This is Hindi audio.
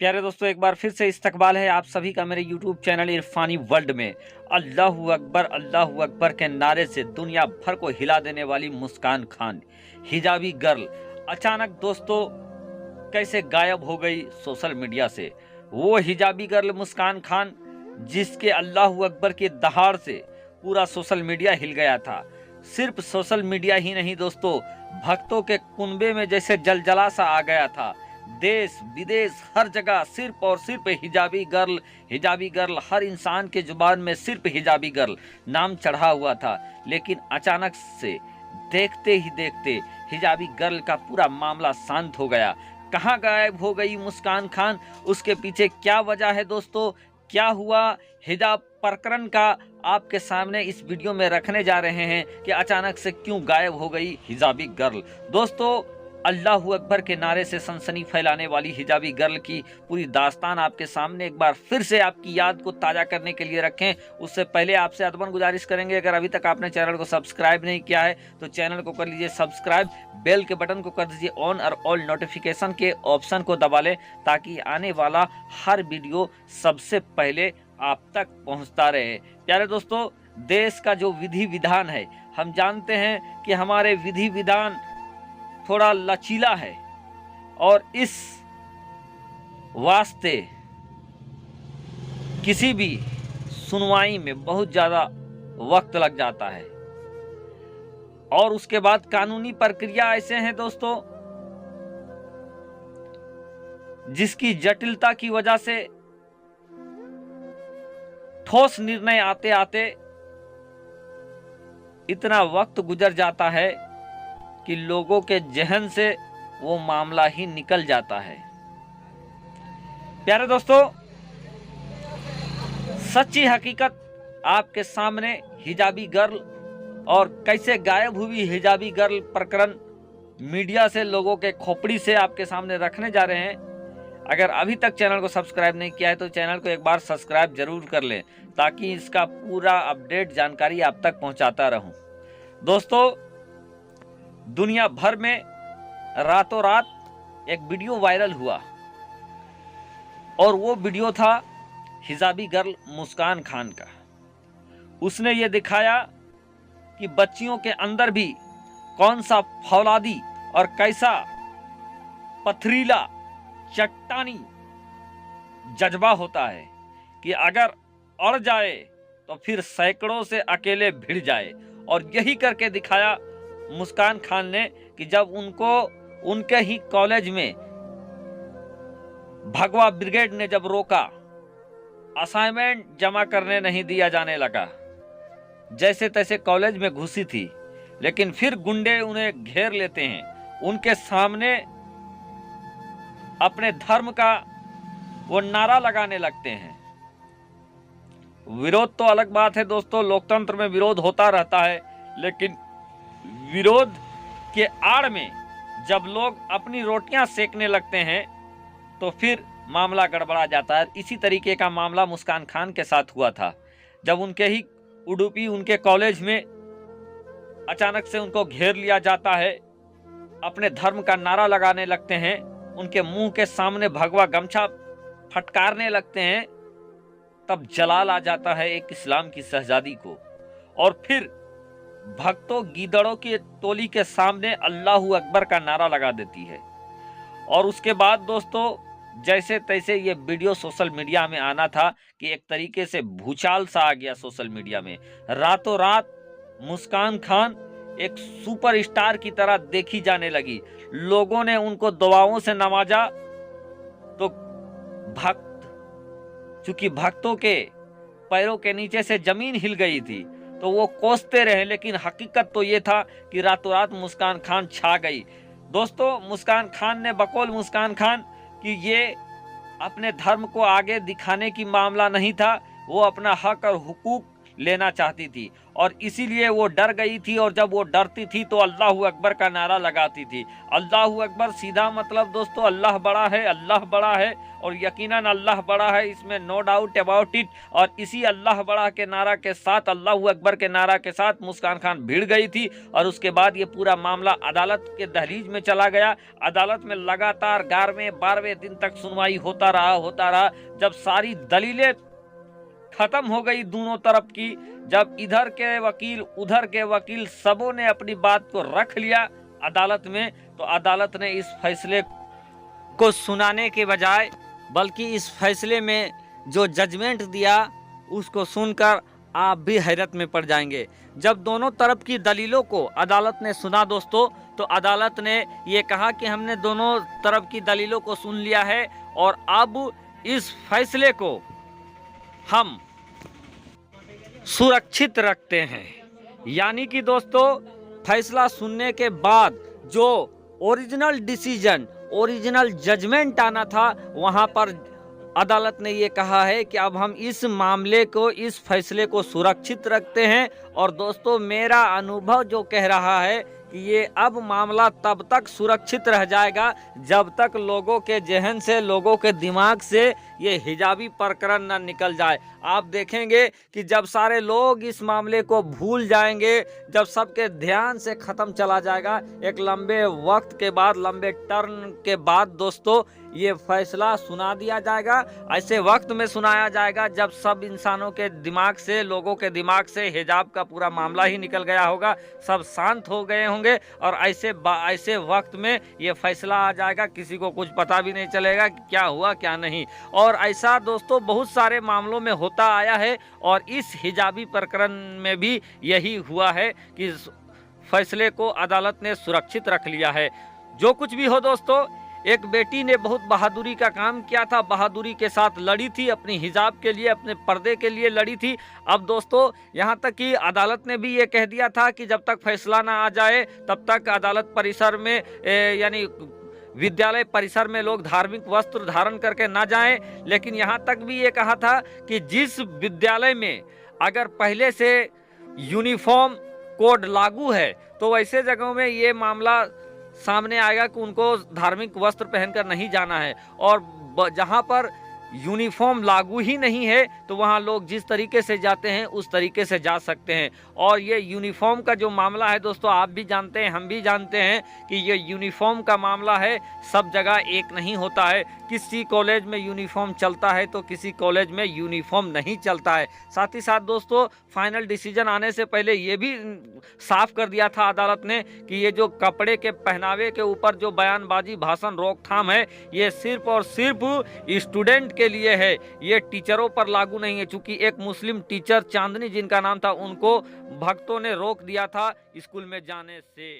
प्यारे दोस्तों, एक बार फिर से इस्तकबाल है आप सभी का मेरे YouTube चैनल इरफानी वर्ल्ड में। अल्लाहू अकबर के नारे से दुनिया भर को हिला देने वाली मुस्कान खान, हिजाबी गर्ल, अचानक दोस्तों कैसे गायब हो गई सोशल मीडिया से। वो हिजाबी गर्ल मुस्कान खान जिसके अल्लाहू अकबर की दहाड़ से पूरा सोशल मीडिया हिल गया था। सिर्फ सोशल मीडिया ही नहीं दोस्तों, भक्तों के कुनबे में जैसे जलजला सा आ गया था। देश विदेश हर जगह सिर्फ और सिर्फ हिजाबी गर्ल, हर इंसान के जुबान में सिर्फ हिजाबी गर्ल नाम चढ़ा हुआ था। लेकिन अचानक से देखते ही देखते हिजाबी गर्ल का पूरा मामला शांत हो गया। कहाँ गायब हो गई मुस्कान खान, उसके पीछे क्या वजह है दोस्तों, क्या हुआ हिजाब प्रकरण का आपके सामने इस वीडियो में रखने जा रहे हैं कि अचानक से क्यों गायब हो गई हिजाबी गर्ल। दोस्तों, अल्लाहू अकबर के नारे से सनसनी फैलाने वाली हिजाबी गर्ल की पूरी दास्तान आपके सामने एक बार फिर से आपकी याद को ताज़ा करने के लिए रखें। उससे पहले आपसे अदबन गुजारिश करेंगे, अगर अभी तक आपने चैनल को सब्सक्राइब नहीं किया है तो चैनल को कर लीजिए सब्सक्राइब, बेल के बटन को कर दीजिए ऑन और ऑल नोटिफिकेशन के ऑप्शन को दबा लें ताकि आने वाला हर वीडियो सबसे पहले आप तक पहुंचता रहे। प्यारे दोस्तों, देश का जो विधि विधान है, हम जानते हैं कि हमारे विधि विधान थोड़ा लचीला है और इस वास्ते किसी भी सुनवाई में बहुत ज़्यादा वक्त लग जाता है और उसके बाद कानूनी प्रक्रिया ऐसे हैं दोस्तों जिसकी जटिलता की वजह से ठोस निर्णय आते आते इतना वक्त गुजर जाता है कि लोगों के जहन से वो मामला ही निकल जाता है। प्यारे दोस्तों, सच्ची हकीकत आपके सामने हिजाबी गर्ल और कैसे गायब हुई हिजाबी गर्ल प्रकरण मीडिया से, लोगों के खोपड़ी से आपके सामने रखने जा रहे हैं। अगर अभी तक चैनल को सब्सक्राइब नहीं किया है तो चैनल को एक बार सब्सक्राइब जरूर कर लें ताकि इसका पूरा अपडेट जानकारी आप तक पहुंचाता रहूं। दोस्तों, दुनिया भर में रातों रात एक वीडियो वायरल हुआ और वो वीडियो था हिजाबी गर्ल मुस्कान खान का। उसने ये दिखाया कि बच्चियों के अंदर भी कौन सा फौलादी और कैसा पथरीला चट्टानी जज्बा होता है कि अगर अड़ जाए तो फिर सैकड़ों से अकेले भिड़ जाए। और यही करके दिखाया मुस्कान खान ने कि जब उनको उनके ही कॉलेज में भगवा ब्रिगेड ने जब रोका, असाइनमेंट जमा करने नहीं दिया जाने लगा, जैसे तैसे कॉलेज में घुसी थी, लेकिन फिर गुंडे उन्हें घेर लेते हैं, उनके सामने अपने धर्म का वो नारा लगाने लगते हैं। विरोध तो अलग बात है दोस्तों, लोकतंत्र में विरोध होता रहता है, लेकिन विरोध के आड़ में जब लोग अपनी रोटियां सेकने लगते हैं तो फिर मामला गड़बड़ा जाता है। इसी तरीके का मामला मुस्कान खान के साथ हुआ था जब उनके ही उडुपी उनके कॉलेज में अचानक से उनको घेर लिया जाता है, अपने धर्म का नारा लगाने लगते हैं, उनके मुंह के सामने भगवा गमछा फटकारने लगते हैं, तब जलाल आ जाता है एक इस्लाम की शहजादी को। और फिर भक्तों गीदड़ों की टोली के सामने अल्लाहू अकबर का नारा लगा देती है। और उसके बाद दोस्तों जैसे तैसे ये वीडियो सोशल मीडिया में आना था कि एक तरीके से भूचाल सा आ गया सोशल मीडिया में। रातों रात मुस्कान खान एक सुपरस्टार की तरह देखी जाने लगी। लोगों ने उनको दुआओं से नवाजा तो चूंकि भक्तों के पैरों के नीचे से जमीन हिल गई थी तो वो कोसते रहे, लेकिन हकीकत तो ये था कि रातों रात मुस्कान खान छा गई। दोस्तों, मुस्कान खान ने बकौल मुस्कान खान कि ये अपने धर्म को आगे दिखाने की मामला नहीं था, वो अपना हक और हुकूक लेना चाहती थी और इसीलिए वो डर गई थी। और जब वो डरती थी तो अल्लाह अकबर का नारा लगाती थी। अल्लाह अकबर सीधा मतलब दोस्तों अल्लाह बड़ा है, अल्लाह बड़ा है और यकीनन अल्लाह बड़ा है, इसमें नो डाउट अबाउट इट। और इसी अल्लाह बड़ा के नारा के साथ, अल्लाह अकबर के नारा के साथ मुस्कान खान भिड़ गई थी। और उसके बाद ये पूरा मामला अदालत के दहलीज में चला गया। अदालत में लगातार 11वें-12वें दिन तक सुनवाई होता रहा। जब सारी दलीलें खत्म हो गई दोनों तरफ की, जब इधर के वकील उधर के वकील सबों ने अपनी बात को रख लिया अदालत में, तो अदालत ने इस फैसले को सुनाने के बजाय बल्कि इस फैसले में जो जजमेंट दिया उसको सुनकर आप भी हैरत में पड़ जाएंगे। जब दोनों तरफ की दलीलों को अदालत ने सुना दोस्तों, तो अदालत ने ये कहा कि हमने दोनों तरफ की दलीलों को सुन लिया है और अब इस फैसले को हम सुरक्षित रखते हैं। यानी कि दोस्तों फैसला सुनने के बाद जो ओरिजिनल डिसीजन, ओरिजिनल जजमेंट आना था, वहां पर अदालत ने ये कहा है कि अब हम इस मामले को, इस फैसले को सुरक्षित रखते हैं। और दोस्तों मेरा अनुभव जो कह रहा है कि ये अब मामला तब तक सुरक्षित रह जाएगा जब तक लोगों के जहन से, लोगों के दिमाग से ये हिजाबी प्रकरण न निकल जाए। आप देखेंगे कि जब सारे लोग इस मामले को भूल जाएंगे, जब सबके ध्यान से ख़त्म चला जाएगा, एक लंबे वक्त के बाद, लंबे टर्न के बाद दोस्तों ये फैसला सुना दिया जाएगा। ऐसे वक्त में सुनाया जाएगा जब सब इंसानों के दिमाग से, लोगों के दिमाग से हिजाब का पूरा मामला ही निकल गया होगा, सब शांत हो गए होंगे और ऐसे वक्त में ये फैसला आ जाएगा, किसी को कुछ पता भी नहीं चलेगा कि क्या हुआ क्या नहीं। और ऐसा दोस्तों बहुत सारे मामलों में होता आया है और इस हिजाबी प्रकरण में भी यही हुआ है कि फैसले को अदालत ने सुरक्षित रख लिया है। जो कुछ भी हो दोस्तों, एक बेटी ने बहुत बहादुरी का काम किया था, बहादुरी के साथ लड़ी थी, अपनी हिजाब के लिए, अपने पर्दे के लिए लड़ी थी। अब दोस्तों यहाँ तक कि अदालत ने भी ये कह दिया था कि जब तक फैसला ना आ जाए तब तक अदालत परिसर में यानी विद्यालय परिसर में लोग धार्मिक वस्त्र धारण करके ना जाएं। लेकिन यहाँ तक भी ये कहा था कि जिस विद्यालय में अगर पहले से यूनिफॉर्म कोड लागू है तो वैसे जगहों में ये मामला सामने आएगा कि उनको धार्मिक वस्त्र पहनकर नहीं जाना है। और जहां पर यूनिफॉर्म लागू ही नहीं है तो वहां लोग जिस तरीके से जाते हैं उस तरीके से जा सकते हैं। और ये यूनिफॉर्म का जो मामला है दोस्तों, आप भी जानते हैं, हम भी जानते हैं कि ये यूनिफॉर्म का मामला है, सब जगह एक नहीं होता है। किसी कॉलेज में यूनिफॉर्म चलता है तो किसी कॉलेज में यूनिफॉर्म नहीं चलता है। साथ ही साथ दोस्तों फाइनल डिसीजन आने से पहले ये भी साफ कर दिया था अदालत ने कि ये जो कपड़े के पहनावे के ऊपर जो बयानबाजी, भाषण, रोकथाम है, ये सिर्फ और सिर्फ स्टूडेंट के लिए है, ये टीचरों पर लागू नहीं है। चूंकि एक मुस्लिम टीचर चांदनी जिनका नाम था, उनको भक्तों ने रोक दिया था स्कूल में जाने से।